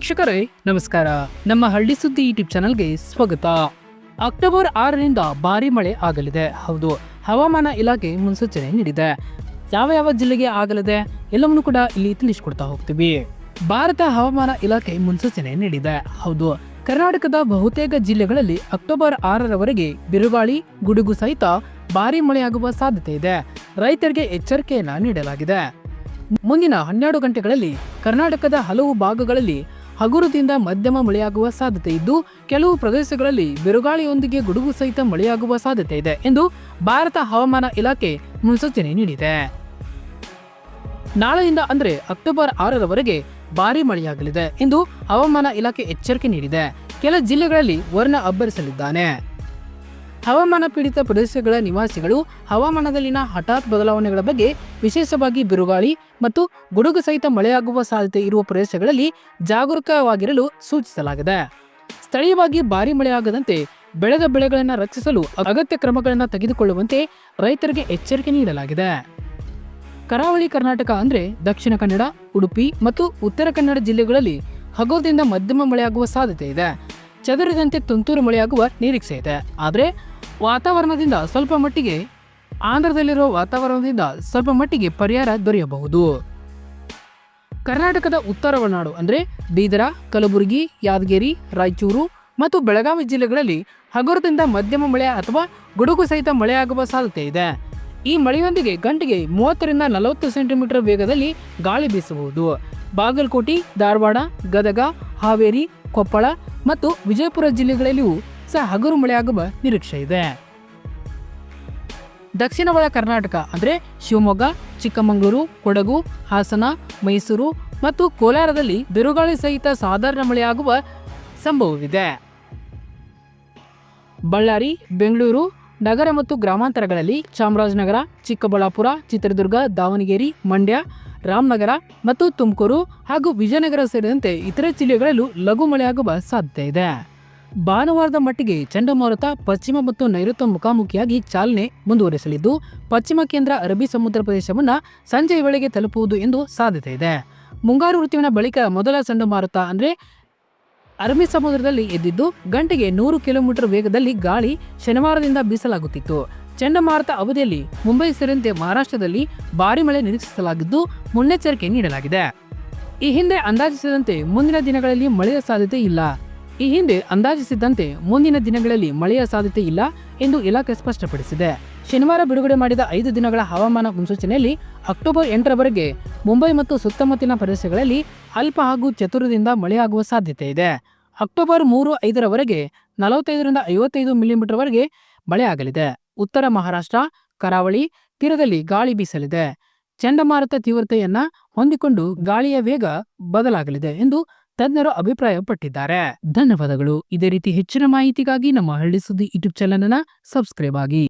ವೀಕ್ಷಕರೇ ನಮಸ್ಕಾರ. ನಮ್ಮ ಹಳ್ಳಿ ಸುದ್ದಿ ಯೂಟ್ಯೂಬ್ ಚಾನಲ್ಗೆ ಸ್ವಾಗತ. ಅಕ್ಟೋಬರ್ 6ರಿಂದ ಭಾರಿ ಮಳೆ ಆಗಲಿದೆ. ಹೌದು, ಹವಾಮಾನ ಇಲಾಖೆ ಮುನ್ಸೂಚನೆ ನೀಡಿದೆ. ಯಾವ ಜಿಲ್ಲೆಗೆ ಆಗಲಿದೆ ಎಲ್ಲವನ್ನೂ ಕೂಡ ಇಲ್ಲಿ ತಿಳಿಸಿಕೊಡ್ತಾ ಹೋಗ್ತೀವಿ. ಭಾರತ ಹವಾಮಾನ ಇಲಾಖೆ ಮುನ್ಸೂಚನೆ ನೀಡಿದೆ. ಹೌದು, ಕರ್ನಾಟಕದ ಬಹುತೇಕ ಜಿಲ್ಲೆಗಳಲ್ಲಿ ಅಕ್ಟೋಬರ್ 6ರವರೆಗೆ ಬಿರುಗಾಳಿ, ಗುಡುಗು ಸಹಿತ ಭಾರಿ ಮಳೆಯಾಗುವ ಸಾಧ್ಯತೆ ಇದೆ. ರೈತರಿಗೆ ಎಚ್ಚರಿಕೆಯನ್ನ ನೀಡಲಾಗಿದೆ. ಮುಂದಿನ 12 ಗಂಟೆಗಳಲ್ಲಿ ಕರ್ನಾಟಕದ ಹಲವು ಭಾಗಗಳಲ್ಲಿ ಹಗುರದಿಂದ ಮಧ್ಯಮ ಮಳೆಯಾಗುವ ಸಾಧ್ಯತೆ ಇದ್ದು, ಕೆಲವು ಪ್ರದೇಶಗಳಲ್ಲಿ ಬಿರುಗಾಳಿಯೊಂದಿಗೆ ಗುಡುಗು ಸಹಿತ ಮಳೆಯಾಗುವ ಸಾಧ್ಯತೆ ಇದೆ ಎಂದು ಭಾರತ ಹವಾಮಾನ ಇಲಾಖೆ ಮುನ್ಸೂಚನೆ ನೀಡಿದೆ. ನಾಳೆಯಿಂದ ಅಂದರೆ ಅಕ್ಟೋಬರ್ 6ರವರೆಗೆ ಭಾರಿ ಮಳೆಯಾಗಲಿದೆ ಎಂದು ಹವಾಮಾನ ಇಲಾಖೆ ಎಚ್ಚರಿಕೆ ನೀಡಿದೆ. ಕೆಲ ಜಿಲ್ಲೆಗಳಲ್ಲಿ ವರ್ಣ ಅಬ್ಬರಿಸಲಿದ್ದಾನೆ. ಹವಾಮಾನ ಪೀಡಿತ ಪ್ರದೇಶಗಳ ನಿವಾಸಿಗಳು ಹವಾಮಾನದಲ್ಲಿನ ಹಠಾತ್ ಬದಲಾವಣೆಗಳ ಬಗ್ಗೆ, ವಿಶೇಷವಾಗಿ ಬಿರುಗಾಳಿ ಮತ್ತು ಗುಡುಗು ಸಹಿತ ಮಳೆಯಾಗುವ ಸಾಧ್ಯತೆ ಇರುವ ಪ್ರದೇಶಗಳಲ್ಲಿ ಜಾಗರೂಕವಾಗಿರಲು ಸೂಚಿಸಲಾಗಿದೆ. ಸ್ಥಳೀಯವಾಗಿ ಭಾರಿ ಮಳೆಯಾಗದಂತೆ ಬೆಳೆದ ಬೆಳೆಗಳನ್ನು ರಕ್ಷಿಸಲು ಅಗತ್ಯ ಕ್ರಮಗಳನ್ನು ತೆಗೆದುಕೊಳ್ಳುವಂತೆ ರೈತರಿಗೆ ಎಚ್ಚರಿಕೆ ನೀಡಲಾಗಿದೆ. ಕರಾವಳಿ ಕರ್ನಾಟಕ ಅಂದರೆ ದಕ್ಷಿಣ ಕನ್ನಡ, ಉಡುಪಿ ಮತ್ತು ಉತ್ತರ ಕನ್ನಡ ಜಿಲ್ಲೆಗಳಲ್ಲಿ ಹಗುರದಿಂದ ಮಧ್ಯಮ ಮಳೆಯಾಗುವ ಸಾಧ್ಯತೆ ಇದೆ. ಚದುರಿದಂತೆ ತುಂತುರು ಮಳೆಯಾಗುವ ನಿರೀಕ್ಷೆ ಇದೆ. ಆದರೆ ವಾತಾವರಣದಿಂದ ಸ್ವಲ್ಪ ಮಟ್ಟಿಗೆ ಪರಿಹಾರ ದೊರೆಯಬಹುದು. ಕರ್ನಾಟಕದ ಉತ್ತರ ಒಳನಾಡು ಅಂದರೆ ಬೀದರ, ಕಲಬುರಗಿ, ಯಾದಗಿರಿ, ರಾಯಚೂರು ಮತ್ತು ಬೆಳಗಾವಿ ಜಿಲ್ಲೆಗಳಲ್ಲಿ ಹಗುರದಿಂದ ಮಧ್ಯಮ ಮಳೆ ಅಥವಾ ಗುಡುಗು ಸಹಿತ ಮಳೆಯಾಗುವ ಸಾಧ್ಯತೆ ಇದೆ. ಈ ಮಳೆಯೊಂದಿಗೆ ಗಂಟೆಗೆ 30ರಿಂದ 40 ಸೆಂಟಿಮೀಟರ್ ವೇಗದಲ್ಲಿ ಗಾಳಿ ಬೀಸಬಹುದು. ಬಾಗಲಕೋಟೆ, ಧಾರವಾಡ, ಗದಗ, ಹಾವೇರಿ, ಕೊಪ್ಪಳ ಮತ್ತು ವಿಜಯಪುರ ಜಿಲ್ಲೆಗಳಲ್ಲಿಯೂ ಸಹ ಹಗುರು ಮಳೆಯಾಗುವ ನಿರೀಕ್ಷೆ ಇದೆ. ದಕ್ಷಿಣ ಒಳ ಕರ್ನಾಟಕ ಅಂದರೆ ಶಿವಮೊಗ್ಗ, ಚಿಕ್ಕಮಗಳೂರು, ಕೊಡಗು, ಹಾಸನ, ಮೈಸೂರು ಮತ್ತು ಕೋಲಾರದಲ್ಲಿ ಬಿರುಗಾಳಿ ಸಹಿತ ಸಾಧಾರಣ ಮಳೆಯಾಗುವ ಸಂಭವವಿದೆ. ಬಳ್ಳಾರಿ, ಬೆಂಗಳೂರು ನಗರ ಮತ್ತು ಗ್ರಾಮಾಂತರಗಳಲ್ಲಿ, ಚಾಮರಾಜನಗರ, ಚಿಕ್ಕಬಳ್ಳಾಪುರ, ಚಿತ್ರದುರ್ಗ, ದಾವಣಗೆರೆ, ಮಂಡ್ಯ, ರಾಮನಗರ ಮತ್ತು ತುಮಕೂರು ಹಾಗೂ ವಿಜಯನಗರ ಸೇರಿದಂತೆ ಇತರೆ ಜಿಲ್ಲೆಗಳಲ್ಲೂ ಲಘು ಮಳೆಯಾಗುವ ಸಾಧ್ಯತೆ ಇದೆ. ಭಾನುವಾರದ ಮಟ್ಟಿಗೆ ಚಂಡಮಾರುತ ಪಶ್ಚಿಮ ಮತ್ತು ನೈಋತ್ಯ ಮುಖಾಮುಖಿಯಾಗಿ ಚಾಲನೆ ಮುಂದುವರಿಸಲಿದ್ದು, ಪಶ್ಚಿಮ ಕೇಂದ್ರ ಅರಬ್ಬಿ ಸಮುದ್ರ ಪ್ರದೇಶವನ್ನು ಸಂಜೆಯ ವೇಳೆಗೆ ತಲುಪುವುದು ಎಂದು ಸಾಧ್ಯತೆ ಇದೆ. ಮುಂಗಾರು ಋತುವಿನ ಬಳಿಕ ಮೊದಲ ಚಂಡಮಾರುತ ಅಂದರೆ ಅರಬ್ಬಿ ಸಮುದ್ರದಲ್ಲಿ ಎದ್ದಿದ್ದು, ಗಂಟೆಗೆ 100 ಕಿಲೋಮೀಟರ್ ವೇಗದಲ್ಲಿ ಗಾಳಿ ಶನಿವಾರದಿಂದ ಬೀಸಲಾಗುತ್ತಿತ್ತು. ಚಂಡಮಾರುತ ಅವಧಿಯಲ್ಲಿ ಮುಂಬೈ ಸೇರಿದಂತೆ ಮಹಾರಾಷ್ಟ್ರದಲ್ಲಿ ಭಾರಿ ಮಳೆ ನಿರೀಕ್ಷಿಸಲಾಗಿದ್ದು, ಮುನ್ನೆಚ್ಚರಿಕೆ ನೀಡಲಾಗಿದೆ. ಈ ಹಿಂದೆ ಅಂದಾಜಿಸಿದಂತೆ ಮುಂದಿನ ದಿನಗಳಲ್ಲಿ ಮಳೆಯ ಸಾಧ್ಯತೆ ಇಲ್ಲ ಎಂದು ಇಲಾಖೆ ಸ್ಪಷ್ಟಪಡಿಸಿದೆ. ಶನಿವಾರ ಬಿಡುಗಡೆ ಮಾಡಿದ 5 ದಿನಗಳ ಹವಾಮಾನ ಮುನ್ಸೂಚನೆಯಲ್ಲಿ ಅಕ್ಟೋಬರ್ 8ರವರೆಗೆ ಮುಂಬೈ ಮತ್ತು ಸುತ್ತಮುತ್ತಲಿನ ಪ್ರದೇಶಗಳಲ್ಲಿ ಅಲ್ಪ ಹಾಗೂ ಚತುರದಿಂದ ಮಳೆಯಾಗುವ ಸಾಧ್ಯತೆ ಇದೆ. ಅಕ್ಟೋಬರ್ 3-5ರವರೆಗೆ 45ರಿಂದ 55 ಮಿಲಿಮೀಟರ್ ವರೆಗೆ ಮಳೆಯಾಗಲಿದೆ. ಉತ್ತರ ಮಹಾರಾಷ್ಟ್ರ ಕರಾವಳಿ ತೀರದಲ್ಲಿ ಗಾಳಿ ಬೀಸಲಿದೆ. ಚಂಡಮಾರುತ ತೀವ್ರತೆಯನ್ನ ಹೊಂದಿಕೊಂಡು ಗಾಳಿಯ ವೇಗ ಬದಲಾಗಲಿದೆ ಎಂದು ತಜ್ಞರು ಅಭಿಪ್ರಾಯಪಟ್ಟಿದ್ದಾರೆ. ಧನ್ಯವಾದಗಳು. ಇದೇ ರೀತಿ ಹೆಚ್ಚಿನ ಮಾಹಿತಿಗಾಗಿ ನಮ್ಮ ಹಳ್ಳಿ ಸುದ್ದಿ ಯೂಟ್ಯೂಬ್ ಚಾನೆಲ್ ಅನ್ನು ಸಬ್ಸ್ಕ್ರೈಬ್ ಆಗಿ.